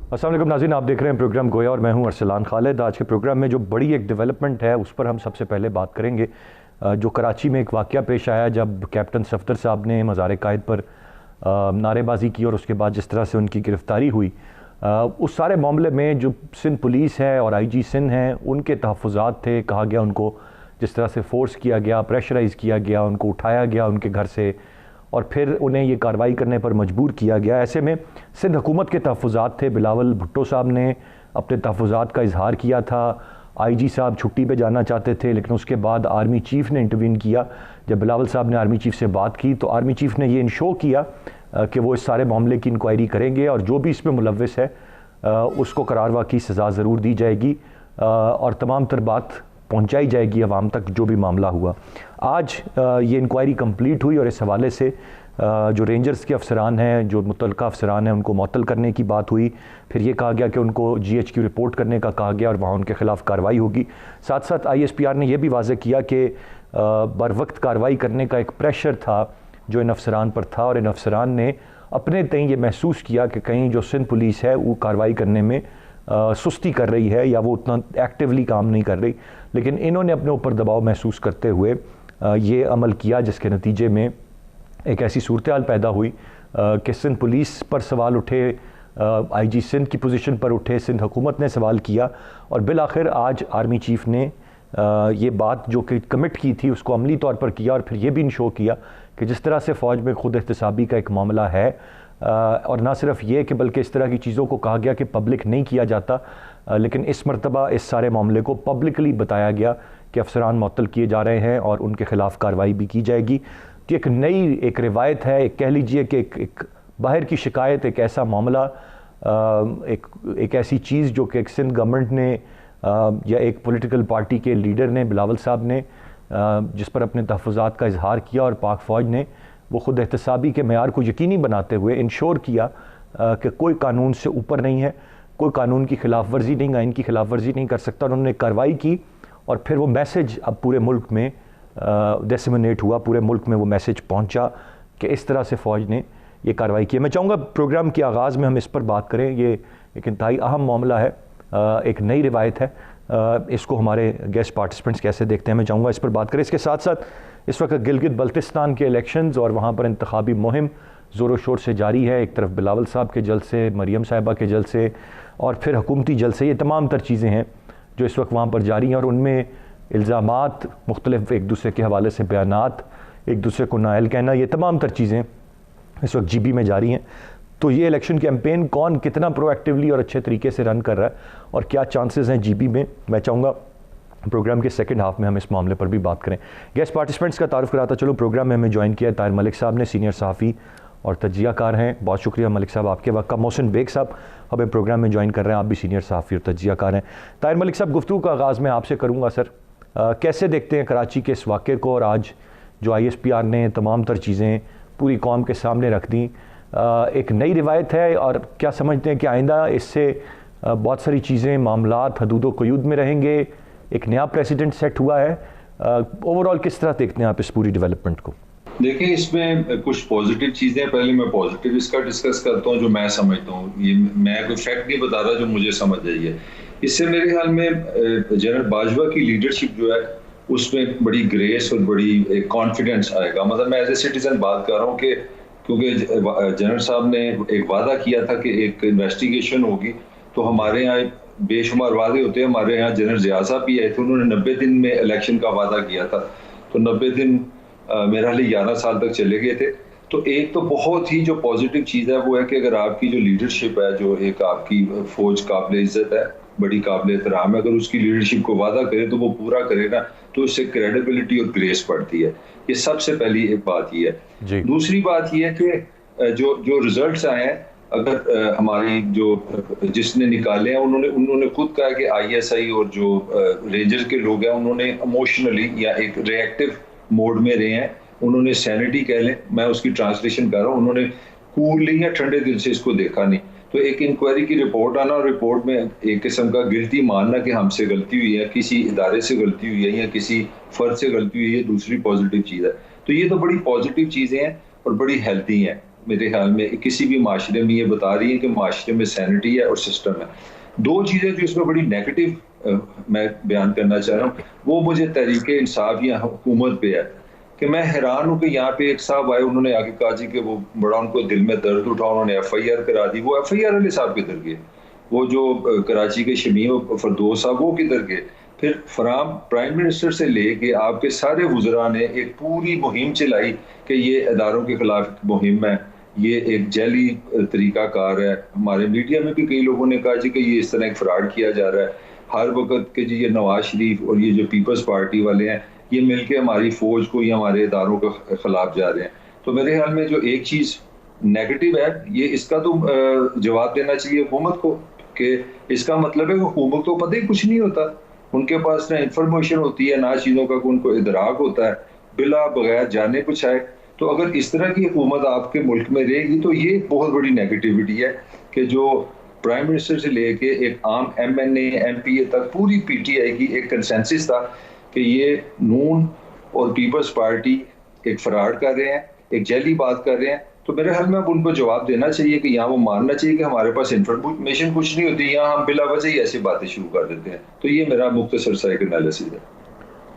अस्सलाम वालेकुम नाज़रीन, आप देख रहे हैं प्रोग्राम गोया और मैं हूं अरसलान खालिद। आज के प्रोग्राम में जो बड़ी एक डेवलपमेंट है उस पर हम सबसे पहले बात करेंगे। जो कराची में एक वाक़या पेश आया जब कैप्टन सफदर साहब ने मज़ार कायद पर नारेबाजी की और उसके बाद जिस तरह से उनकी गिरफ़्तारी हुई, उस सारे मामले में जो सिंध पुलिस है और IG सिंध हैं उनके तहफ़्फ़ुज़ात थे। कहा गया उनको जिस तरह से फ़ोर्स किया गया, प्रेशराइज़ किया गया, उनको उठाया गया उनके घर से और फिर उन्हें ये कार्रवाई करने पर मजबूर किया गया। ऐसे में सिंध हुकूमत के तहफ़्फ़ुज़ात थे। बिलावल भुट्टो साहब ने अपने तहफ़्फ़ुज़ात का इजहार किया था। IG साहब छुट्टी पे जाना चाहते थे, लेकिन उसके बाद आर्मी चीफ़ ने इंटरवीन किया। जब बिलावल साहब ने आर्मी चीफ़ से बात की तो आर्मी चीफ़ ने ये इंश्योर किया कि वो इस सारे मामले की इंक्वायरी करेंगे और जो भी इसमें मुलव्विस है उसको करारवा की सज़ा ज़रूर दी जाएगी और तमाम तर बात पहुंचाई जाएगी अवाम तक जो भी मामला हुआ। आज ये इंक्वायरी कंप्लीट हुई और इस हवाले से जो रेंजर्स के अफसरान हैं, जो मुतल्लिका अफसरान हैं, उनको मुअत्तल करने की बात हुई। फिर ये कहा गया कि उनको GHQ रिपोर्ट करने का कहा गया और वहाँ उनके ख़िलाफ़ कार्रवाई होगी। साथ साथ ISPR ने यह भी वाज़ेह किया कि बर वक्त कार्रवाई करने का एक प्रेशर था जो इन अफसरान पर था और इन अफसरान ने अपने तय ये महसूस किया कि कहीं जो सिंध पुलिस है वो कार्रवाई करने में सुस्ती कर रही है या वो उतना एक्टिवली काम नहीं कर रही, लेकिन इन्होंने अपने ऊपर दबाव महसूस करते हुए ये अमल किया, जिसके नतीजे में एक ऐसी सूरत हाल पैदा हुई कि सिंध पुलिस पर सवाल उठे, IG सिंध की पोजीशन पर उठे, सिंध हुकूमत ने सवाल किया और बिल आखिर आज आर्मी चीफ़ ने ये बात जो कि कमिट की थी उसको अमली तौर पर किया और फिर ये भी इंश्योर किया कि जिस तरह से फ़ौज में खुद एहतसाबी का एक मामला है और ना सिर्फ ये कि बल्कि इस तरह की चीज़ों को कहा गया कि पब्लिक नहीं किया जाता, लेकिन इस मरतबा इस सारे मामले को पब्लिकली बताया गया कि अफसरान मुअत्तल किए जा रहे हैं और उनके ख़िलाफ़ कार्रवाई भी की जाएगी। कि एक नई एक रिवायत है, एक कह लीजिए कि एक बाहर की शिकायत, एक ऐसा मामला, एक ऐसी चीज़ जो कि एक सिंध गवर्नमेंट ने या एक पॉलिटिकल पार्टी के लीडर ने, बिलावल साहब ने, जिस पर अपने तहफ़्फ़ुज़ात का इजहार किया और पाक फ़ौज ने वो ख़ुद एहतसाबी के मेयार को यकीनी बनाते हुए इंश्योर किया कि कोई कानून से ऊपर नहीं है, कोई कानून की खिलाफ वर्जी नहीं, आइन की खिलाफ वर्जी नहीं कर सकता। उन्होंने कार्रवाई की और फिर वो मैसेज अब पूरे मुल्क में डिसेमिनेट हुआ, पूरे मुल्क में वो मैसेज पहुंचा कि इस तरह से फ़ौज ने ये कार्रवाई की। मैं चाहूँगा प्रोग्राम के आगाज़ में हम इस पर बात करें। ये एक इंतहाई अहम मामला है, एक नई रिवायत है, इसको हमारे गेस्ट पार्टिसिपेंट्स कैसे देखते हैं मैं चाहूँगा इस पर बात करें। इसके साथ साथ इस वक्त गिलगित बल्तिस्तान के इलेक्शंस और वहाँ पर इंतखाबी मुहिम ज़ोर शोर से जारी है। एक तरफ बिलावल साहब के जलसे, मरियम साहिबा के जलसे और फिर हुकूमती जलसे, ये तमाम तर चीज़ें हैं जो इस वक्त वहाँ पर जारी हैं और उनमें इल्ज़ामात, मुख्तलिफ एक दूसरे के हवाले से बयानात, एक दूसरे को नाअहल कहना, ये तमाम तर चीज़ें इस वक्त GB में जारी हैं। तो ये इलेक्शन कैंपेन कौन कितना प्रोएक्टिवली और अच्छे तरीके से रन कर रहा है और क्या चांसेस हैं GB में, मैं चाहूँगा प्रोग्राम के सेकंड हाफ में हम इस मामले पर भी बात करें। गेस्ट पार्टिसिपेंट्स का तारुफ कराता चलो। प्रोग्राम में हमें ज्वाइन किया ताहिर मलिक साहब ने, सीनियर सहाफ़ी और तज्ज़ियाकार हैं। बहुत शुक्रिया मलिक साहब आपके वक्त का। मोहसिन बेग साहब हमें प्रोग्राम में ज्वाइन कर रहे हैं, आप भी सीनियर सहाफ़ी और तज्ज़ियाकार हैं। ताहिर मलिक साहब, गुफ्तगू का आगाज़ मैं आपसे करूँगा। सर, कैसे देखते हैं कराची के इस वाक़े को और आज जो ISPR ने तमाम तर चीज़ें पूरी कौम के सामने रख दी, एक नई रिवायत है और क्या समझते हैं कि आइंदा इससे बहुत सारी चीज़ें, मामलात हदूद क़यूद में रहेंगे, एक नया प्रेसिडेंट सेट हुआ है? ओवरऑल किस तरह देखते हैं आप इस पूरी डेवलपमेंट को? देखिए, इसमें कुछ पॉजिटिव चीज़ें, पहले मैं पॉजिटिव इसका डिस्कस करता हूँ जो मैं समझता हूँ। ये मैं कोई फैक्ट नहीं बता रहा, जो मुझे समझ आई है। इससे मेरे ख्याल में जनरल बाजवा की लीडरशिप जो है उसमें बड़ी ग्रेस और बड़ी एक कॉन्फिडेंस आएगा। मतलब मैं एज ए सिटीजन बात कर रहा हूँ कि क्योंकि जनरल साहब ने एक वादा किया था कि एक इन्वेस्टिगेशन होगी, तो हमारे यहाँ बेशुमार वादे होते हैं। हमारे यहाँ जनरल ज़िया साहब भी आए थे, उन्होंने 90 दिन में इलेक्शन का वादा किया था, तो 90 दिन मेरा लिए 11 साल तक चले गए थे। तो एक तो बहुत ही जो पॉजिटिव चीज़ है वो है कि अगर आपकी जो लीडरशिप है, जो एक आपकी फौज काबिल इज्जत है, बड़ी काबिल एहतराम है, अगर उसकी लीडरशिप को वादा करे तो वो पूरा करे ना, तो इससे क्रेडिबिलिटी और ग्रेस बढ़ती है। ये सबसे पहली एक बात ये है। दूसरी बात ये है कि जो रिजल्ट्स आए हैं, अगर हमारी जो जिसने निकाले हैं उन्होंने खुद कहा कि ISI और जो रेंजर्स के लोग हैं उन्होंने इमोशनली या एक रिएक्टिव मोड में रहे हैं। उन्होंने सैनिटी कह लें, मैं उसकी ट्रांसलेशन कर रहा हूँ, उन्होंने कूलली या ठंडे दिल से इसको देखा नहीं। तो एक इंक्वायरी की रिपोर्ट आना और रिपोर्ट में एक किस्म का गिल्टी मानना कि हमसे गलती हुई है, किसी इदारे से गलती हुई है या किसी फर्द से गलती हुई है, दूसरी पॉजिटिव चीज़ है। तो ये तो बड़ी पॉजिटिव चीज़ें हैं और बड़ी हेल्दी हैं। मेरे ख्याल में किसी भी माशरे में ये बता रही है कि माशरे में सैनिटी है और सिस्टम है। दो चीज़ें जो इसमें बड़ी नेगेटिव मैं बयान करना चाह रहा हूँ, वो मुझे तहरीक इंसाफ या हुकूमत पे है कि मैं हैरान हूँ कि यहाँ पे एक साहब आए, उन्होंने आगे कहा जी कि वो बड़ा उनको दिल में दर्द उठा, उन्होंने FIR करा दी। वो FIR वाले साहब किधर गए? वो जो कराची के शमीम फरदोस साहब वो किधर गए? फिर फराम प्राइम मिनिस्टर से लेके आपके सारे वुज़रा ने एक पूरी मुहिम चलाई कि ये इदारों के खिलाफ मुहिम है, ये एक जैली तरीकाकार है। हमारे मीडिया में भी कई लोगों ने कहा जी कि ये इस तरह एक फ्रॉड किया जा रहा है हर वक्त के जी। ये नवाज शरीफ और ये जो पीपल्स पार्टी वाले हैं, ये मिलके हमारी फौज को या हमारे इदारों के खिलाफ जा रहे हैं। तो मेरे ख्याल में जो एक चीज़ नेगेटिव है, ये इसका तो जवाब देना चाहिए हुकूमत को कि इसका मतलब है कि हुकूमत को पता ही कुछ नहीं होता, उनके पास ना इंफॉर्मेशन होती है ना चीज़ों का उनको इदराक होता है, बिला बगैर जाने कुछ आए। तो अगर इस तरह की हुकूमत आपके मुल्क में रहेगी तो ये बहुत बड़ी नेगेटिविटी है कि जो प्राइम मिनिस्टर से लेके एक आम MNA MPA तक पूरी PTI की एक कंसेंसस था कि ये नून और पीपल्स पार्टी एक फ्रॉड कर रहे हैं, एक जैली बात कर रहे हैं। तो मेरे ख्याल में अब उनको जवाब देना चाहिए कि यहाँ वो मानना चाहिए कि हमारे पास इंफॉर्मेशन कुछ नहीं होती, यहाँ हम बिला वजह ही ऐसी बातें शुरू कर देते हैं। तो ये मेरा मुख्तसर सा एक एनालिसिस है।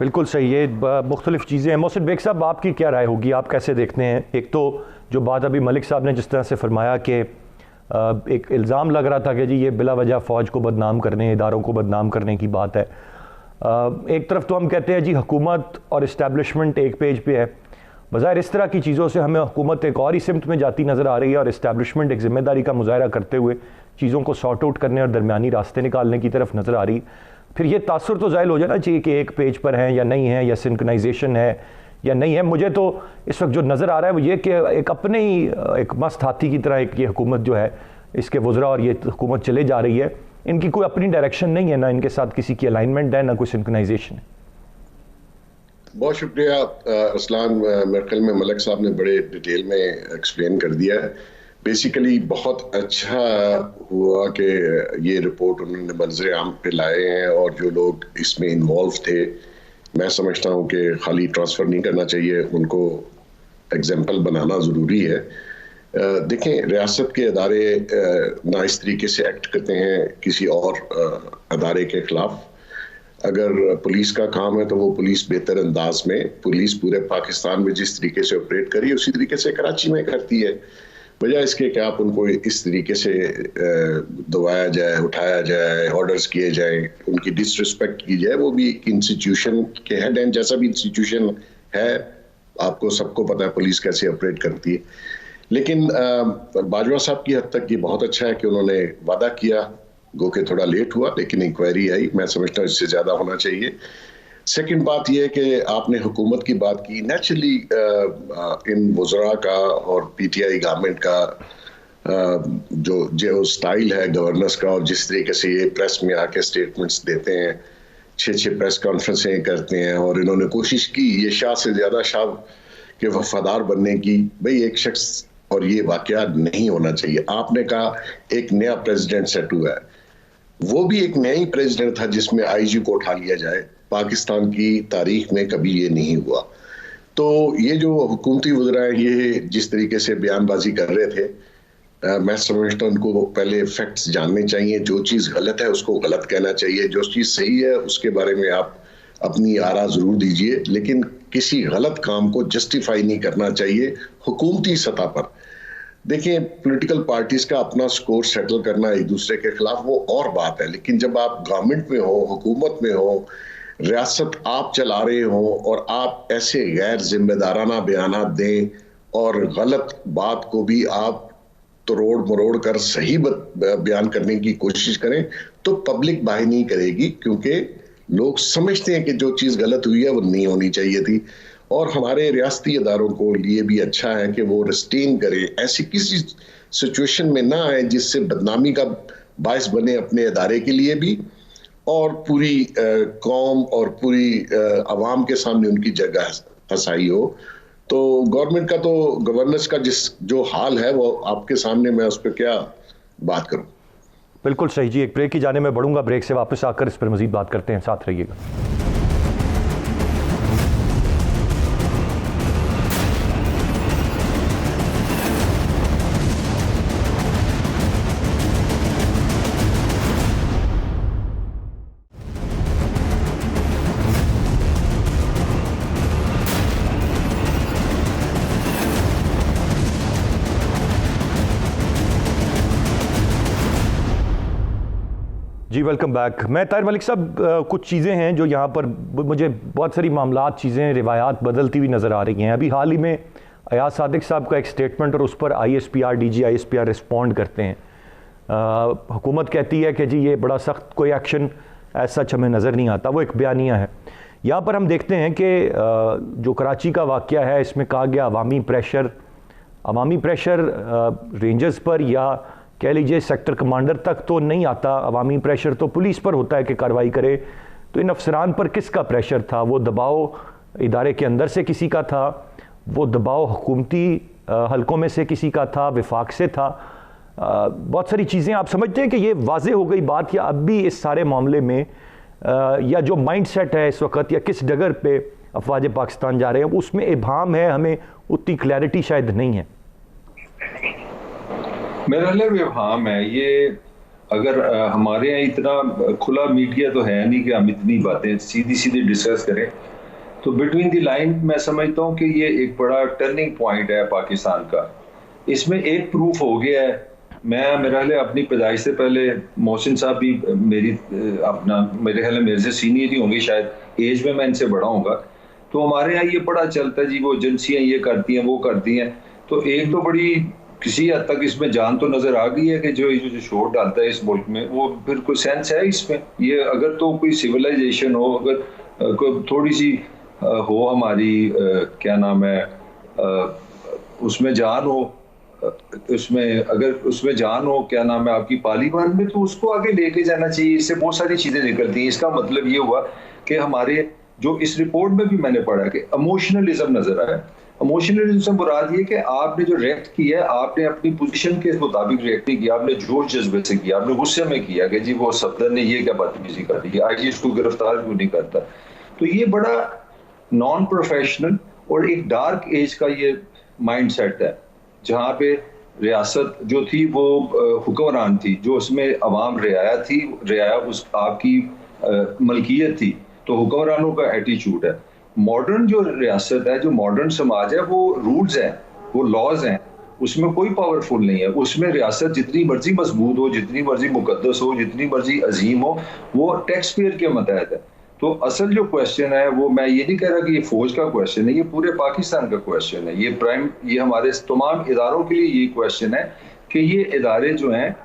बिल्कुल सही है, मुख्तलिफ चीज़ें हैं। मोहसिन बेग साहब, आपकी क्या राय होगी, आप कैसे देखते हैं? एक तो जो बात अभी मलिक साहब ने जिस तरह से फरमाया कि एक इल्ज़ाम लग रहा था कि जी ये बिला वजह फ़ौज को बदनाम करने, इदारों को बदनाम करने की बात है। एक तरफ तो हम कहते हैं जी हुकूमत और इस्टेब्लिशमेंट एक पेज पे है, बज़ाहिर इस तरह की चीज़ों से हमें हुकूमत एक और ही सिमत में जाती नज़र आ रही है और इस्टेब्लिशमेंट एक ज़िम्मेदारी का मुजाहरा करते हुए चीज़ों को सॉर्ट आउट करने और दरमियानी रास्ते निकालने की तरफ नज़र आ रही। फिर ये तासुर तो ज़ाहिर हो जाना चाहिए कि एक पेज पर हैं या नहीं है, या सिंक्रोनाइजेशन है या नहीं है। मुझे तो इस वक्त जो नज़र आ रहा है वो ये कि एक अपने ही एक मस्त हाथी की तरह एक ये हुकूमत जो है, इसके वज़रा और ये हुकूमत चले जा रही है, इनकी कोई अपनी डायरेक्शन नहीं है, ना इनके साथ किसी की अलाइनमेंट है, ना कोई सिंक्रोनाइजेशन है। बहुत शुक्रिया असलान। मेरे ख्याल में मलिक साहब ने बड़े डिटेल में एक्सप्लेन कर दिया है। बेसिकली बहुत अच्छा हुआ कि ये रिपोर्ट उन्होंने मंजर आम पे लाए हैं और जो लोग इसमें इन्वॉल्व थे, मैं समझता हूँ कि खाली ट्रांसफ़र नहीं करना चाहिए, उनको एग्जाम्पल बनाना ज़रूरी है। देखें, रियासत के अदारे ना इस तरीके से एक्ट करते हैं किसी और अदारे के ख़िलाफ़। अगर पुलिस का काम है तो वो पुलिस बेहतर अंदाज में, पुलिस पूरे पाकिस्तान में जिस तरीके से ऑपरेट करी उसी तरीके से कराची में करती है, बजाय इसके कि आप उनको इस तरीके से दबाया जाए, उठाया जाए, ऑर्डर्स किए जाए, उनकी डिसरिस्पेक्ट की जाए। वो भी एक इंस्टीट्यूशन के हेड हैं, जैसा भी इंस्टीट्यूशन है, आपको सबको पता है पुलिस कैसे ऑपरेट करती है। लेकिन बाजवा साहब की हद तक ये बहुत अच्छा है कि उन्होंने वादा किया, गो के थोड़ा लेट हुआ लेकिन इंक्वायरी आई। मैं समझता हूँ इससे ज़्यादा होना चाहिए। सेकंड बात यह है कि आपने हुकूमत की बात की। नेचुरली इन वज़रा का और PTI गवर्नमेंट का जो स्टाइल है गवर्नेंस का, और जिस तरीके से ये प्रेस में आके स्टेटमेंट्स देते हैं, 6 प्रेस कॉन्फ्रेंसें करते हैं, और इन्होंने कोशिश की ये शाह से ज़्यादा शाह के वफादार बनने की। भाई एक शख्स, और ये वाकया नहीं होना चाहिए। आपने कहा एक नया प्रेसिडेंट सेट हुआ है, वो भी एक नया ही प्रेसिडेंट था जिसमें IG को उठा लिया जाए। पाकिस्तान की तारीख में कभी ये नहीं हुआ। तो ये जो हुकूमती वज़रा हैं, ये जिस तरीके से बयानबाजी कर रहे थे, मैं समझता हूँ उनको पहले फैक्ट्स जानने चाहिए। जो चीज़ गलत है उसको गलत कहना चाहिए, जो चीज़ सही है उसके बारे में आप अपनी आरा ज़रूर दीजिए, लेकिन किसी गलत काम को जस्टिफाई नहीं करना चाहिए हुकूमती सतह पर। देखिए, पॉलिटिकल पार्टीज का अपना स्कोर सेटल करना एक दूसरे के खिलाफ वो और बात है, लेकिन जब आप गवर्नमेंट में हो, हुकूमत में हो, रियासत आप चला रहे हो और आप ऐसे गैर जिम्मेदाराना बयानात दें और गलत बात को भी आप तोड़ मरोड़ कर सही बयान करने की कोशिश करें, तो पब्लिक बाय नहीं करेगी, क्योंकि लोग समझते हैं कि जो चीज़ गलत हुई है वो नहीं होनी चाहिए थी। और हमारे रियासती अदारों को लिए भी अच्छा है कि वो रिस्टेन करें, ऐसी किसी सिचुएशन में ना आए जिससे बदनामी का बायस बने अपने अदारे के लिए भी, और पूरी कौम और पूरी आवाम के सामने उनकी जगह हसाई हो। तो गवर्नमेंट का तो गवर्नेंस का जो हाल है वो आपके सामने, मैं उस पर क्या बात करूं। बिल्कुल सही जी। एक ब्रेक की जाने में बढ़ूंगा, ब्रेक से वापस आकर इस पर मजीद बात करते हैं, साथ रहिएगा। जी वेलकम बैक। मैं ताहिर मलिक साहब, कुछ चीज़ें हैं जो यहाँ पर मुझे बहुत सारी मामलात, चीज़ें, रिवायात बदलती हुई नज़र आ रही हैं। अभी हाल ही में अयाज सादिक साहब का एक स्टेटमेंट और उस पर ISPR DG ISPR रिस्पॉन्ड करते हैं। हुकूमत कहती है कि जी ये बड़ा सख्त कोई एक्शन ऐसा हमें नज़र नहीं आता, वो एक बयानिया है। यहाँ पर हम देखते हैं कि जो कराची का वाक़या है इसमें कहा गया अवामी प्रेशर रेंजर्स पर या कह लीजिए सेक्टर कमांडर तक तो नहीं आता, अवामी प्रेशर तो पुलिस पर होता है कि कार्रवाई करे। तो इन अफसरान पर किसका प्रेशर था? वो दबाव इदारे के अंदर से किसी का था, वो दबाव हुकूमती हलकों में से किसी का था, विफाक से था? बहुत सारी चीज़ें आप समझते हैं कि ये वाज़े हो गई बात, या अब भी इस सारे मामले में या जो माइंड सेट है इस वक्त या किस डगर पे अफवाज पाकिस्तान जा रहे हैं उसमें इबाम है, हमें उतनी क्लैरिटी शायद नहीं है? मेरा ख्याल इबाम है ये। अगर हमारे यहाँ इतना खुला मीडिया तो है नहीं कि हम इतनी बातें सीधी सीधी डिस्कस करें, तो बिटवीन द लाइन मैं समझता हूँ कि ये एक बड़ा टर्निंग पॉइंट है पाकिस्तान का। इसमें एक प्रूफ हो गया है। मेरा ख्याल अपनी पैदाइश से पहले मोहसिन साहब भी मेरे ख्याल मेरे से सीनियर ही होंगे, शायद एज में मैं इनसे बड़ा होगा। तो हमारे यहाँ ये बड़ा चलता है जी, वो एजेंसियाँ ये करती हैं वो करती हैं। तो एक तो बड़ी किसी हद तक इसमें जान तो नजर आ गई है कि जो शोर डालता है इस मुल्क में, वो फिर कोई सेंस है इसमें? ये अगर तो कोई सिविलाइजेशन हो, अगर कोई थोड़ी सी हो हमारी क्या नाम है उसमें जान हो, उसमें अगर उसमें जान हो क्या नाम है आपकी पार्लियामेंट में, तो उसको आगे लेके जाना चाहिए। इससे बहुत सारी चीजें निकलती हैं। इसका मतलब ये हुआ कि हमारे जो इस रिपोर्ट में भी मैंने पढ़ा कि इमोशनलिज्म नजर आया। इमोशनलिज्म से मुराद ये कि आपने जो रिएक्ट किया है, आपने अपनी पोजीशन के मुताबिक रिएक्ट नहीं किया, आपने जोश जज्बे से किया, आपने गुस्से में किया कि जी वो सफदर ने ये क्या बदतमीजी कर दी, IG इसको गिरफ्तार क्यों नहीं करता। तो ये बड़ा नॉन प्रोफेशनल और एक डार्क एज का ये माइंड सेट है, जहाँ पे रियासत जो थी वो हुक्मरान थी, जो उसमें अवाम रियाया थी, रियाया उस आपकी मलकियत थी, तो हुक्मरानों का एटीट्यूड है। मॉडर्न जो रियासत है, जो मॉडर्न समाज है, वो रूल्स हैं, वो लॉज हैं, उसमें कोई पावरफुल नहीं है। उसमें रियासत जितनी मर्जी मजबूत हो, जितनी मर्जी मुकद्दस हो, जितनी मर्जी अजीम हो, वो टैक्स पेयर के मतहत है। तो असल जो क्वेश्चन है वो, मैं ये नहीं कह रहा कि ये फौज का क्वेश्चन है, ये पूरे पाकिस्तान का क्वेश्चन है। ये हमारे तमाम इदारों के लिए ये क्वेश्चन है कि ये इदारे जो हैं,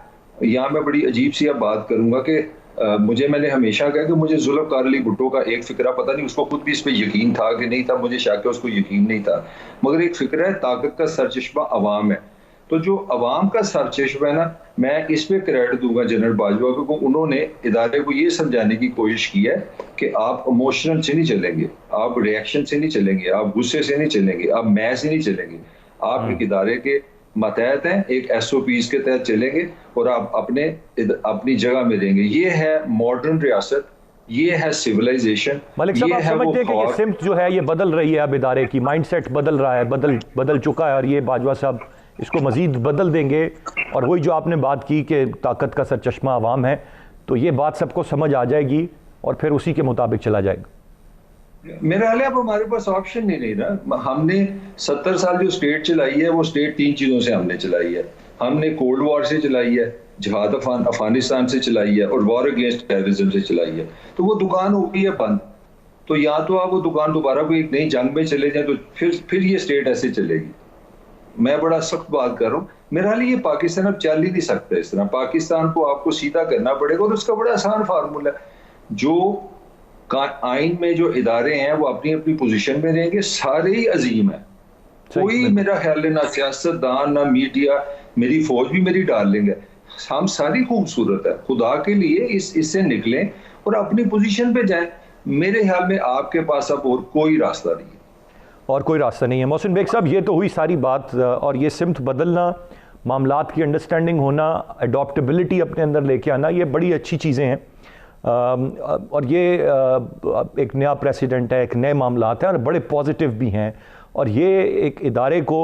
यहाँ मैं बड़ी अजीब सी अब बात करूंगा कि मैंने हमेशा कहा कि मुझे जुल्फ़िकार अली भुट्टो का एक फिक्रा, पता नहीं उसको खुद भी इस पर यकीन था कि नहीं था, मुझे शक है उसको यकीन नहीं था, मगर एक फिक्रा है ताकत का सरचश्मा अवाम है। तो जो अवाम का सरचश्मा है ना, मैं इस पे क्रेडिट दूंगा जनरल बाजवा को, उन्होंने इदारे को ये समझाने की कोशिश की है कि आप इमोशनल से नहीं चलेंगे, आप रिएक्शन से नहीं चलेंगे, आप गुस्से से नहीं चलेंगे, आप मैं से नहीं चलेंगे, आप एक इदारे के मतहत हैं, एक SOPs के तहत चलेंगे और आप अपनी जगह में रहेंगे। ये है मॉडर्न रियासत, ये है सिविलाइजेशन। मलिक साहब, आप समझते हैं कि ये सिमत जो है ये बदल रही है, अब इदारे की माइंडसेट बदल रहा है, बदल चुका है, और ये बाजवा साहब इसको मजीद बदल देंगे? और वही जो आपने बात की कि ताकत का सरचश्मा अवाम है, तो ये बात सबको समझ आ जाएगी और फिर उसी के मुताबिक चला जाएगा। मेरा ख्याल है अब हमारे पास ऑप्शन नहीं रहा। हमने 70 साल जो स्टेट चलाई है, वो स्टेट 3 चीजों से हमने चलाई है। हमने कोल्ड वॉर से चलाई है, जिहाद अफगानिस्तान से चलाई है, और वॉर अगेंस्ट टेररिज्म से चलाई है। तो वो दुकान हो गई है बंद। तो या तो आप वो दुकान दोबारा कोई एक नई जंग में चले जाए, तो फिर ये स्टेट ऐसे चलेगी। मैं बड़ा सख्त बात कर रहा हूँ। मेरा ख्याल ये पाकिस्तान अब चल ही नहीं सकता इस तरह। पाकिस्तान को आपको सीधा करना पड़ेगा, और उसका बड़ा आसान फार्मूला है। जो आइन में जो इदारे हैं वो अपनी अपनी पोजीशन में रहेंगे, सारे ही अजीम है। कोई मेरा ख्याल है ना सियासतदान ना मीडिया, मेरी फौज भी मेरी डार्लिंग है, हम सारी खूबसूरत है। खुदा के लिए इससे निकलें और अपनी पोजीशन पे जाएं। मेरे ख्याल में आपके पास अब और कोई रास्ता नहीं है, और कोई रास्ता नहीं है। मोहसिन बेग साहब, ये तो हुई सारी बात, और ये सिमत बदलना, मामलात की अंडरस्टैंडिंग होना, अडॉप्टेबिलिटी अपने अंदर लेके आना, ये बड़ी अच्छी चीज़ें हैं। और ये एक नया प्रेसिडेंट है, एक नए मामलात हैं और बड़े पॉजिटिव भी हैं, और ये एक इदारे को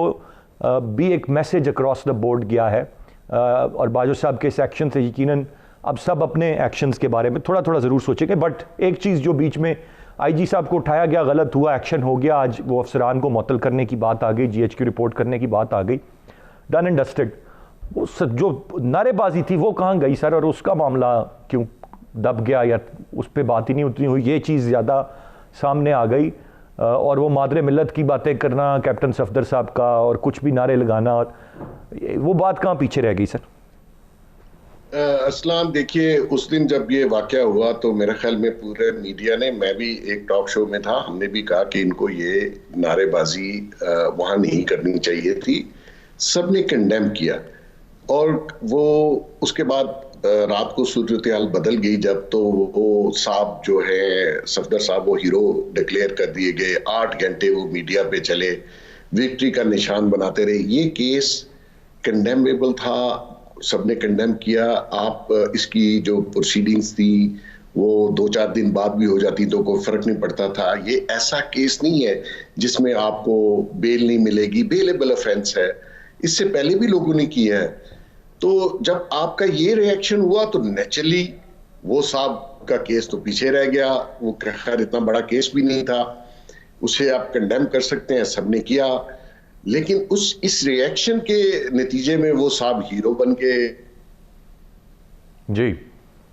भी एक मैसेज अक्रॉस द बोर्ड गया है। और बाजवा साहब के इस एक्शन से यकीनन अब सब अपने एक्शंस के बारे में थोड़ा थोड़ा ज़रूर सोचेंगे। बट एक चीज़ जो बीच में IG साहब को उठाया गया, गलत हुआ, एक्शन हो गया, आज वो अफसरान को मुअत्तल करने की बात आ गई, GH की रिपोर्ट करने की बात आ गई, डन एंड डस्टेड। वो जो नारेबाजी थी वो कहाँ गई सर, और उसका मामला क्यों दब गया या उस पर बात ही नहीं उतनी हुई, ये चीज़ ज़्यादा सामने आ गई और वो मादरे मिल्लत की बातें करना कैप्टन सफदर साहब का और कुछ भी नारे लगाना, और वो बात कहाँ पीछे रह गई सर? असलान देखिए, उस दिन जब ये वाकया हुआ तो मेरे ख्याल में पूरे मीडिया ने, मैं भी एक टॉक शो में था, हमने भी कहा कि इनको ये नारेबाजी वहां नहीं करनी चाहिए थी। सबने कंडेम किया और वो उसके बाद रात को सूरत-ए-हाल बदल गई जब तो वो साहब जो है सफदर साहब वो हीरो डिक्लेयर कर दिए गए। 8 घंटे वो मीडिया पे चले, विक्ट्री का निशान बनाते रहे। ये केस कंडेमेबल था, सबने कंडेम किया। आप इसकी जो प्रोसीडिंग्स थी वो 2-4 दिन बाद भी हो जाती तो कोई फर्क नहीं पड़ता था। ये ऐसा केस नहीं है जिसमें आपको बेल नहीं मिलेगी, बेलेबल ऑफेंस है, इससे पहले भी लोगों ने किया है। तो जब आपका ये रिएक्शन हुआ तो नेचुरली वो साहब का केस तो पीछे रह गया। वो खैर इतना बड़ा केस भी नहीं था, उसे आप कंडेम कर सकते हैं, सबने किया। लेकिन इस रिएक्शन के नतीजे में वो साहब हीरो बन के जी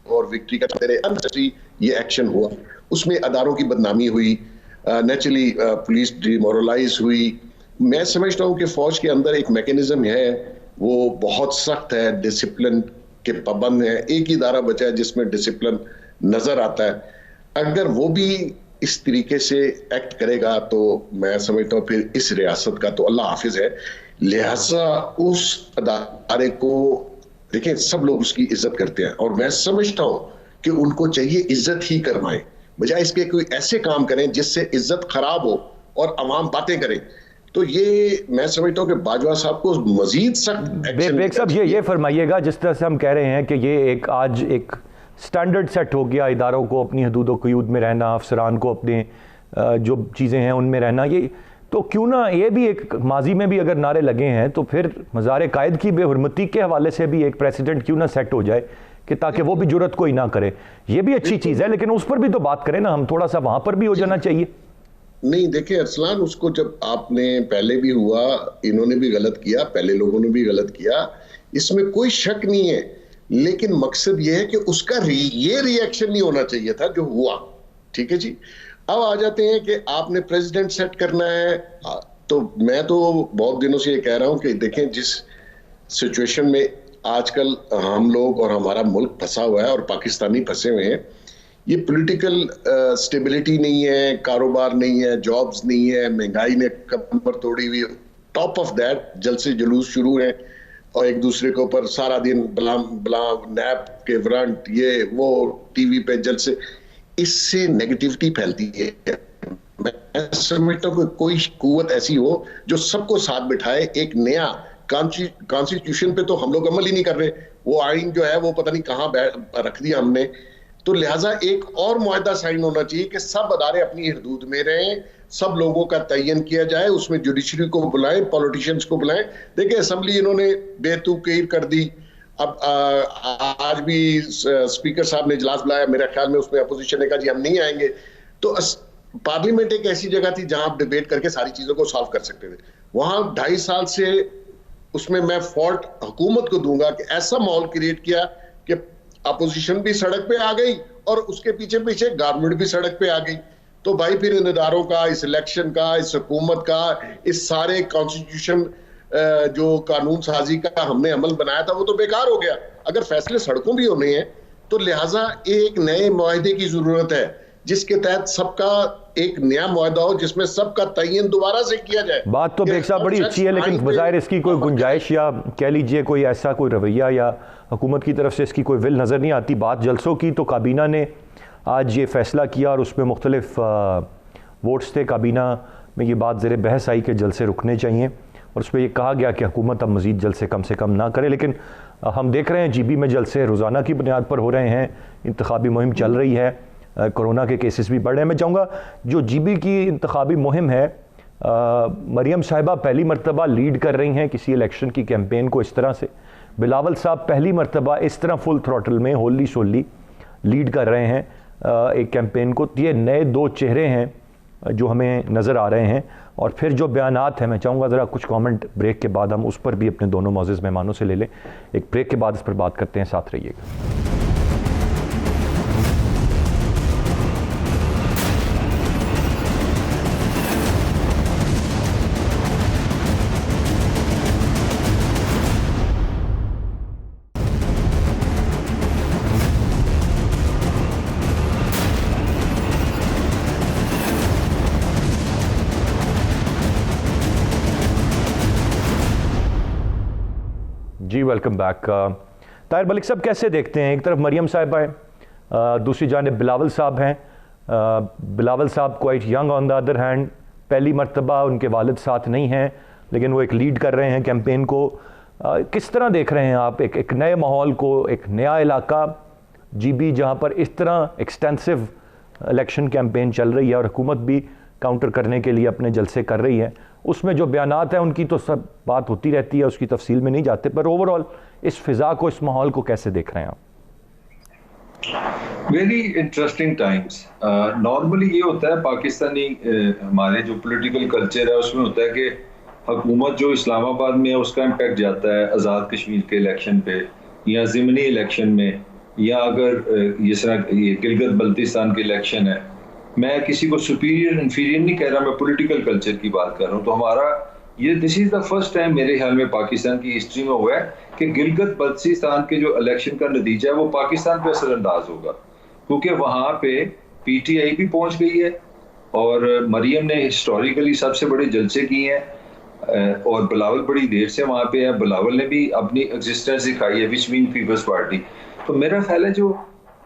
और विक्ट्री का अननेसेसरी ये एक्शन हुआ, उसमें अदारों की बदनामी हुई, नेचुरली पुलिस डिमोरलाइज हुई। मैं समझता हूं कि फौज के अंदर एक मैकेनिज्म है, वो बहुत सख्त है, डिसिप्लिन के पाबंद है। एक ही इदारा बचा है जिसमें डिसिप्लिन नजर आता है। अगर वो भी इस तरीके से एक्ट करेगा तो मैं समझता हूँ फिर इस रियासत का तो अल्लाह हाफिज है। लिहाजा उस अदारे को देखें, सब लोग उसकी इज्जत करते हैं और मैं समझता हूँ कि उनको चाहिए इज्जत ही करवाएं, बजाय इसके कोई ऐसे काम करें जिससे इज्जत खराब हो और अवाम बातें करें। तो ये मैं समझता हूँ कि बाजवा साहब को मजीद सख्त एक्शन। बेग साहब ये फरमाइएगा, जिस तरह से हम कह रहे हैं कि ये आज एक स्टैंडर्ड सेट हो गया, इदारों को अपनी हदूद क़यूद में रहना, अफसरान को अपने जो चीज़ें हैं उनमें रहना, ये तो क्यों ना ये भी एक माजी में भी अगर नारे लगे हैं तो फिर मज़ार कायद की बेहुरमती के हवाले से भी एक प्रेसिडेंट क्यों ना सेट हो जाए कि ताकि वो भी जुर्रत कोई ना करे। ये भी अच्छी चीज़ है, लेकिन उस पर भी तो बात करें ना हम, थोड़ा सा वहाँ पर भी हो जाना चाहिए। नहीं देखिए अरसलान, उसको जब आपने पहले भी हुआ, इन्होंने भी गलत किया, पहले लोगों ने भी गलत किया, इसमें कोई शक नहीं है। लेकिन मकसद यह है कि उसका ये रिएक्शन नहीं होना चाहिए था जो हुआ। ठीक है जी, अब आ जाते हैं कि आपने प्रेसिडेंट सेट करना है। तो मैं तो बहुत दिनों से ये कह रहा हूं कि देखें, जिस सिचुएशन में आजकल हम लोग और हमारा मुल्क फंसा हुआ है और पाकिस्तानी फंसे हुए हैं, ये पॉलिटिकल स्टेबिलिटी नहीं है, कारोबार नहीं है, जॉब्स नहीं है, महंगाई ने कमर तोड़ी हुई। टॉप ऑफ दैट जलसे जुलूस शुरू है और एक दूसरे के ऊपर सारा दिन बलाम नैप के वारंट, ये वो टीवी पे जलसे, इससे नेगेटिविटी फैलती है। मैं समझता हूं कि कोई कुव्वत ऐसी हो जो सबको साथ बिठाए। एक नया कॉन्स्टिट्यूशन पे तो हम लोग अमल ही नहीं कर रहे, वो आइन जो है वो पता नहीं कहां रख दिया हमने। तो लिहाजा एक और मुआहदा साइन होना चाहिए कि सब अदारे अपनी हदूद में रहें, सब लोगों का तयन किया जाए, उसमें जुडिशरी को बुलाएं, पॉलिटिशियंस को बुलाएं। देखिए असेंबली इन्होंने बेतुकीर कर दी। अब आज भी स्पीकर साहब ने इजलास बुलाया, मेरे ख्याल में उसमें अपोजिशन ने कहा जी हम नहीं आएंगे। तो पार्लियामेंट एक ऐसी जगह थी जहां आप डिबेट करके सारी चीजों को सॉल्व कर सकते थे। वहां 2.5 साल से उसमें मैं फॉल्ट हुकूमत को दूंगा कि ऐसा माहौल क्रिएट किया कि अपोजिशन भी सड़क पे आ गई और उसके पीछे पीछे गवर्नमेंट भी सड़क पे आ गई। तो भाई फिर इन इदारों का, इस इलेक्शन का, इस हुकूमत का, इस सारे कॉन्स्टिट्यूशन जो कानून साजी का हमने अमल बनाया था वो तो बेकार हो गया। अगर फैसले सड़कों भी होने हैं तो लिहाजा एक नए मुआहदे की जरूरत है जिसके तहत सबका एक नया मुआहदा हो जिसमें सबका तयन दोबारा से किया जाए। बात तो बेग साहब बड़ी अच्छी है, लेकिन बज़ाहिर इसकी कोई गुंजाइश या कह लीजिए कोई ऐसा कोई रवैया या हुकूमत की तरफ से इसकी कोई विल नज़र नहीं आती। बात जलसों की, तो काबीना ने आज ये फैसला किया और उसमें मुख्तलिफ वोट्स थे। काबीना में ये बात ज़ेर बहस आई कि जलसे रुकने चाहिए और उसमें ये कहा गया कि हुकूमत अब मज़ीद जलसे कम से कम ना करे। लेकिन हम देख रहे हैं जीबी में जलसे रोज़ाना की बुनियाद पर हो रहे हैं, इंतखाबी मुहिम चल रही है, कोरोना के केसेस भी बढ़ रहे हैं। मैं चाहूँगा जो जीबी की इंतखाबी मुहिम है, मरियम साहिबा पहली मरतबा लीड कर रही हैं किसी इलेक्शन की कैंपेन को इस तरह से। बिलावल साहब पहली मरतबा इस तरह फुल थ्रॉटल में होली सोली लीड कर रहे हैं एक कैंपेन को। ये नए 2 चेहरे हैं जो हमें नज़र आ रहे हैं। और फिर जो बयानात हैं, मैं चाहूँगा ज़रा कुछ कमेंट ब्रेक के बाद हम उस पर भी अपने दोनों मौजूद मेहमानों से ले लें। एक ब्रेक के बाद इस पर बात करते हैं, साथ रहिएगा। जी वेलकम बैक। ताहिर मलिक साहब कैसे देखते हैं, एक तरफ मरियम साहिबा हैं, दूसरी जानिब बिलावल साहब हैं। बिलावल साहब quite young on the other hand, पहली मरतबा उनके वालिद साथ नहीं हैं लेकिन वो एक लीड कर रहे हैं कैंपेन को। किस तरह देख रहे हैं आप एक नए माहौल को, एक नया इलाका GB जहाँ पर इस तरह एक्सटेंसिव इलेक्शन कैंपेन चल रही है और हुकूमत भी काउंटर करने के लिए अपने जलसे कर रही है, उसमें जो बयानात हैं उनकी तो सब बात होती रहती है, उसकी तफसील में नहीं जाते, पर ओवरऑल इस फिज़ा को, इस माहौल को कैसे देख रहे हैं आप? Very interesting times. नॉर्मली ये होता है पाकिस्तानी हमारे जो पॉलिटिकल कल्चर है उसमें होता है कि हुकूमत जो इस्लामाबाद में है उसका इम्पैक्ट जाता है आज़ाद कश्मीर के इलेक्शन पे या ज़िमनी इलेक्शन में, या अगर ये गिलगित बल्तिस्तान के इलेक्शन है। मैं किसी को सुपीरियर इंफीरियर नहीं कह रहा, मैं पॉलिटिकल कल्चर की बात कर रहा हूँ। तो हमारा ये this is the first time मेरे ख्याल में पाकिस्तान की हिस्ट्री में हुआ है कि गिलगित बल्तिस्तान के जो इलेक्शन का नतीजा है वो पाकिस्तान पे असरअंदाज होगा, क्योंकि वहां पे PTI भी पहुंच गई है और मरियम ने हिस्टोरिकली सबसे बड़े जलसे किए हैं और बिलावल बड़ी देर से वहां पे है। बिलावल ने भी अपनी एग्जिस्टेंस दिखाई है, विच मीन पीपल्स पार्टी। तो मेरा ख्याल है जो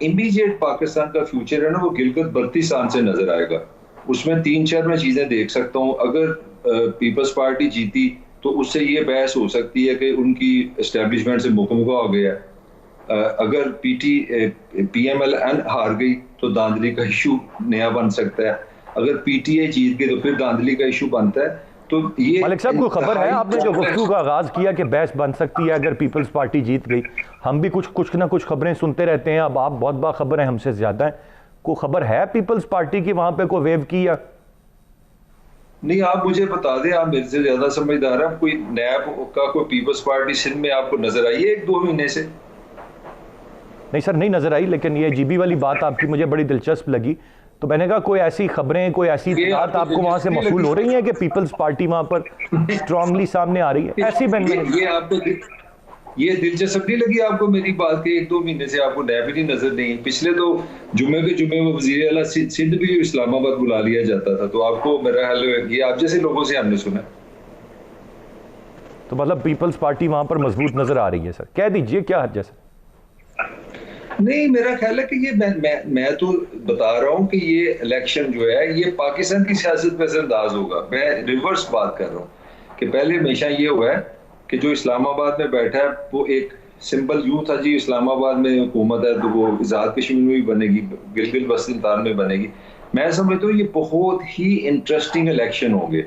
इमीडिएट पाकिस्तान का फ्यूचर है ना वो गिलगित बल्तिस्तान से नजर आएगा। उसमें 3-4 मैं चीजें देख सकता हूँ। अगर पीपल्स पार्टी जीती तो उससे ये बहस हो सकती है कि उनकी एस्टेब्लिशमेंट से मुकम्मल हो गया। अगर PMLN हार गई तो धांधली का इशू नया बन सकता है। अगर PTI जीत गई तो फिर धांधली का इशू बनता है। तो ये मलिक साहब को खबर है, आपने जो गुफ्तगू का आगाज किया कि बहस बन सकती है अगर पीपल्स पार्टी जीत गई, हम भी कुछ ना कुछ खबरें सुनते रहते हैं। अब आप बहुत बाखबर हैं, हमसे ज्यादा हैं, को खबर है पीपल्स पार्टी की वहां पे कोई वेव की या नहीं? आप मुझे बता दें, आप मेरे से ज्यादा समझदार हैं। कोई नैब का कोई पीपल्स पार्टी सिंध में आपको नजर आई है 1-2 महीने से? नहीं सर, नहीं नजर आई, लेकिन ये GB वाली बात आपकी मुझे बड़ी दिलचस्प लगी, तो मैंने कहा कोई ऐसी खबरें, कोई ऐसी बात आपको वहां से मसूल हो रही है कि पीपल्स पार्टी वहां पर स्ट्रांगली सामने आ रही है ऐसी? ये आपको ये दिलचस्प नहीं लगी आपको मेरी बात के 1-2 महीने से आपको नैब ही नजर नहीं? पिछले तो जुम्मे के जुम्मे वो वजीर आला सिंध भी इस्लामाबाद बुला लिया जाता था, तो आपको मेरा ख्याल ये आप जैसे लोगों से हमने सुना। तो मतलब पीपल्स पार्टी वहां पर मजबूत नजर आ रही है सर, कह दीजिए क्या हद जैसा? नहीं, मेरा ख्याल है कि ये मैं तो बता रहा हूँ कि ये इलेक्शन जो है ये पाकिस्तान की सियासत पे असरअंदाज होगा। मैं रिवर्स बात कर रहा हूँ कि पहले हमेशा ये हुआ है कि जो इस्लामाबाद में बैठा है वो एक सिंपल यूं था जी इस्लामाबाद में हुकूमत है तो वो आज़ाद कश्मीर में भी बनेगी, गिलगित बल्तिस्तान में बनेगी। मैं समझता हूँ ये बहुत ही इंटरेस्टिंग इलेक्शन होंगे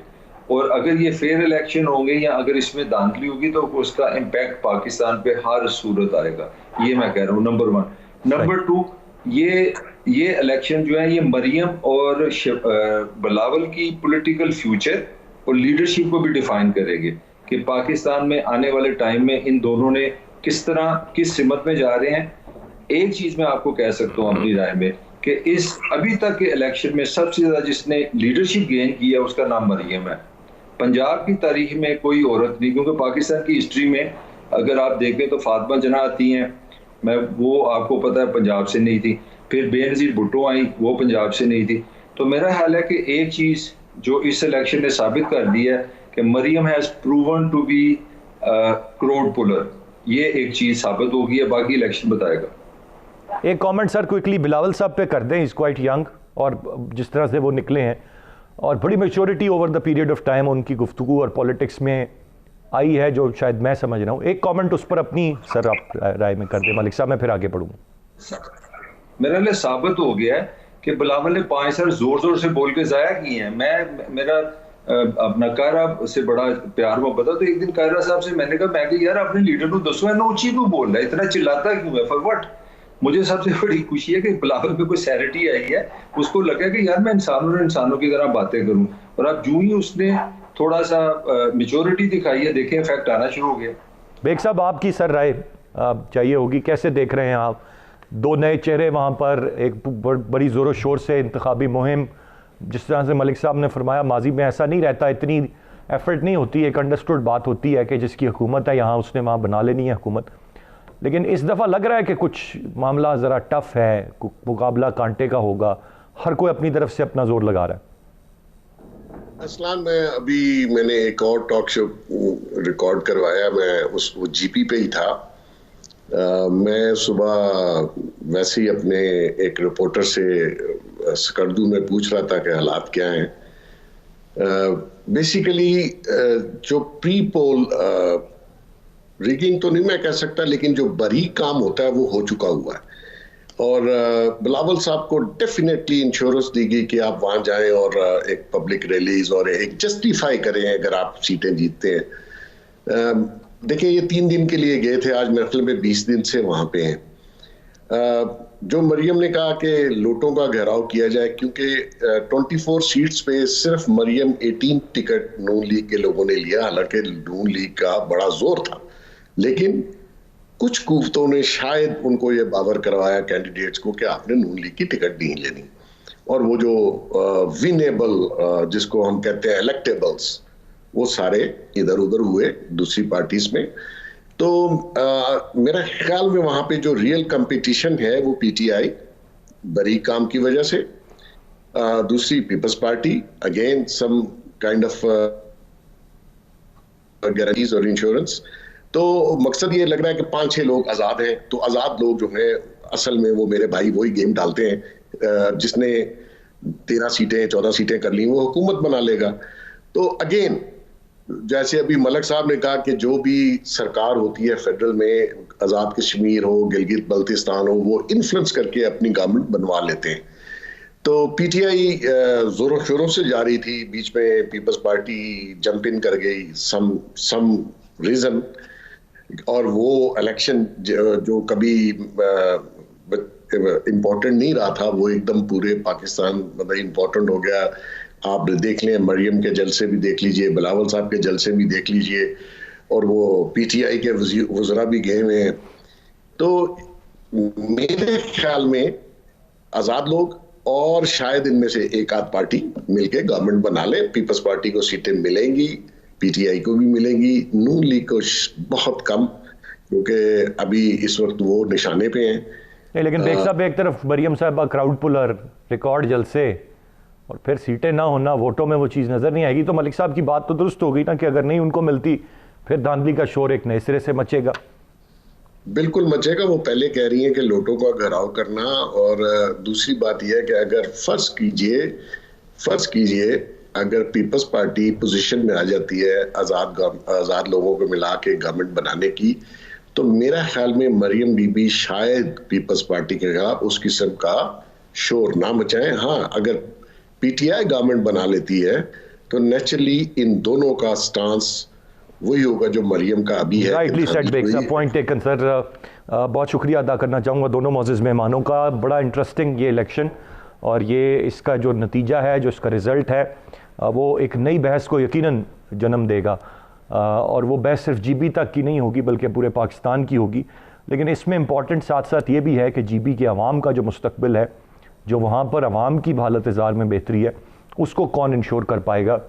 और अगर ये फेयर इलेक्शन होंगे या अगर इसमें धांधली होगी तो उसका इम्पैक्ट पाकिस्तान पे हर सूरत आएगा। ये मैं कह रहा हूँ, नंबर 1। नंबर 2, ये इलेक्शन जो है ये मरियम और बिलावल की पॉलिटिकल फ्यूचर और लीडरशिप को भी डिफाइन करेंगे कि पाकिस्तान में आने वाले टाइम में इन दोनों ने किस तरह किस सिमत में जा रहे हैं। एक चीज मैं आपको कह सकता हूँ अपनी राय में कि इस अभी तक के इलेक्शन में सबसे ज्यादा जिसने लीडरशिप गेन की है उसका नाम मरियम है। पंजाब की तारीख में कोई औरत नहीं, क्योंकि पाकिस्तान की हिस्ट्री में अगर आप देखें तो फातिमा जना आती हैं, मैं वो आपको पता है पंजाब से नहीं थी। फिर बेनज़ीर भुट्टो आई, वो पंजाब से नहीं थी। तो मेरा ख्याल है कि एक चीज जो इस इलेक्शन ने साबित कर दी है कि Maryam has proven to be crowd puller. ये एक चीज साबित होगी है, बाकी इलेक्शन बताएगा। एक कमेंट सर क्विकली बिलावल साहब पे कर दें, इज क्वाइट यंग और जिस तरह से वो निकले हैं और बड़ी maturity over the period of time उनकी गुफ्तगू और पॉलिटिक्स में आई है जो शायद मैं समझ रहा हूँ। एक कमेंट उस पर अपनी सर आप राय में कर दें मलिक साहब, मैं फिर आगे बढ़ूंगा। मेरा लिए साबित हो गया है कि बिलावल ने 5 साल जोर जोर से बोल के जाया किए हैं। मेरा अपना कायरा से बड़ा प्यार मोहब्बत है, तो एक दिन कायरा साहब से मैंने कहा, मैं यार अपने लीडर को दसो ना ऊंची क्यों बोल रहा है, इतना चिल्लाता क्यों है, फॉर व्हाट? मुझे सबसे बड़ी खुशी है कि बिलावल पे कोई सैनिटी आई है, उसको लगा कि यार मैं इंसानों की तरह बातें करूं। और अब यूं ही उसने थोड़ा सा मेच्योरिटी दिखाई है, देखें इफेक्ट आना शुरू हो गया। बेग साहब आपकी सर राय चाहिए होगी, कैसे देख रहे हैं आप? 2 नए चेहरे वहाँ पर, एक बड़ी ज़ोरों शोर से इंतखाबी मुहिम, जिस तरह से मलिक साहब ने फरमाया माजी में ऐसा नहीं रहता, इतनी एफर्ट नहीं होती, एक अंडरस्टूड बात होती है कि जिसकी हुकूमत है यहाँ उसने वहाँ बना लेनी है हुकूमत। लेकिन इस दफ़ा लग रहा है कि कुछ मामला ज़रा टफ है, मुकाबला कांटे का होगा, हर कोई अपनी तरफ से अपना जोर लगा रहा है। असलान में अभी मैंने एक और टॉक शो रिकॉर्ड करवाया, मैं वो जीपी पे ही था। मैं सुबह वैसे ही अपने एक रिपोर्टर से स्कर्दू में पूछ रहा था कि हालात क्या हैं। बेसिकली जो प्री पोल रिगिंग तो नहीं मैं कह सकता, लेकिन जो बरीक काम होता है वो हो चुका हुआ है। और बिलावल साहब को डेफिनेटली इंश्योरेंस दी गई कि आप वहां जाएं और एक पब्लिक रैलीज और एक जस्टिफाई करें अगर आप सीटें जीतते हैं। देखिए, ये 3 दिन के लिए गए थे, आज मेरे ख्याल में 20 दिन से वहां पे हैं। जो मरियम ने कहा कि लोटों का घेराव किया जाए, क्योंकि 24 सीट्स पे सिर्फ मरियम 18 टिकट नून लीग के लोगों ने लिया, हालांकि नून लीग का बड़ा जोर था, लेकिन कुछ कुफ्तों ने शायद उनको ये बावर करवाया कैंडिडेट्स को कि आपने नून लीग की टिकट नहीं लेनी। और वो जो विनेबल जिसको हम कहते हैं इलेक्टेबल्स, वो सारे इधर उधर हुए दूसरी पार्टीज में। तो मेरा ख्याल में वहां पे जो रियल कंपटीशन है वो पीटीआई बरी काम की वजह से, दूसरी peoples party again some kind of guarantees और इंश्योरेंस। तो मकसद ये लग रहा है कि 5-6 लोग आजाद हैं। तो आजाद लोग जो हैं असल में वो मेरे भाई वही गेम डालते हैं, जिसने 13 सीटें 14 सीटें कर ली वो हुकूमत बना लेगा। तो अगेन जैसे अभी मलक साहब ने कहा कि जो भी सरकार होती है फेडरल में, आजाद कश्मीर हो, गिलगित बल्तिस्तान हो, वो इन्फ्लुएंस करके अपनी गवर्नमेंट बनवा लेते हैं। तो पीटीआई जोरों शोरों से जा रही थी, बीच में पीपल्स पार्टी जंप इन कर गई सम रीजन, और वो इलेक्शन जो कभी इम्पोर्टेंट नहीं रहा था वो एकदम पूरे पाकिस्तान मतलब इम्पोर्टेंट हो गया। आप देख लें, मरियम के जलसे भी देख लीजिए, बिलावल साहब के जलसे भी देख लीजिए, और वो पीटीआई के वज़रा भी गए हुए हैं। तो मेरे ख्याल में आज़ाद लोग और शायद इनमें से एक आध पार्टी मिलके गवर्नमेंट बना ले। पीपल्स पार्टी को सीटें मिलेंगी, पीटीआई को भी मिलेंगी, नून लीग को बहुत कम, क्योंकि अभी इस वक्त वो निशाने पे हैं। नहीं, लेकिन बेग साहब एक तरफ मरियम साहबा क्राउड पुलर, रिकॉर्ड जलसे, और फिर सीटें ना होना, वोटों में वो चीज़ नज़र नहीं आएगी। तो मलिक साहब की बात तो दुरुस्त हो गई ना कि अगर नहीं उनको मिलती फिर धांधली का शोर एक नए सिरे से मचेगा। बिल्कुल मचेगा। वो पहले कह रही हैं कि लोटों का घेराव करना, और दूसरी बात यह है कि अगर फर्ज कीजिए अगर पीपल्स पार्टी पोजीशन में आ जाती है आज़ाद लोगों को मिला के गवर्नमेंट बनाने की, तो मेरा ख्याल में मरियम बीबी शायद पीपल्स पार्टी के खिलाफ उस किस्म का शोर ना मचाएं। हाँ, अगर पीटीआई गवर्नमेंट बना लेती है तो नेचुरली इन दोनों का स्टांस वही होगा जो मरियम का अभी है। राइटली सेड बेग साहब, पॉइंट टेकन सर। बहुत शुक्रिया अदा करना चाहूँगा दोनों मौजूद मेहमानों का। बड़ा इंटरेस्टिंग ये इलेक्शन, और ये इसका जो नतीजा है, जो इसका रिज़ल्ट है, वो एक नई बहस को यकीनन जन्म देगा। और वो बहस सिर्फ जीबी तक की नहीं होगी बल्कि पूरे पाकिस्तान की होगी। लेकिन इसमें इम्पॉर्टेंट साथ साथ ये भी है कि जीबी के अवाम का जो मुस्तकबिल है, जो वहाँ पर अवाम की हालत ज़ार में बेहतरी है, उसको कौन इंश्योर कर पाएगा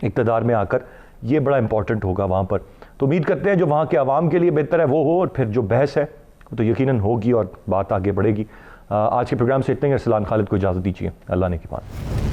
इक़्तिदार में आकर, ये बड़ा इंपॉर्टेंट होगा वहाँ पर। तो उम्मीद करते हैं जो वहाँ के अवाम के लिए बेहतर है वो हो, और फिर जो बहस है तो यकीनन होगी और बात आगे बढ़ेगी। आज के प्रोग्राम से इतने ही। अरसलान खालिद को इजाज़त दीजिए। अल्लाह ने की मान।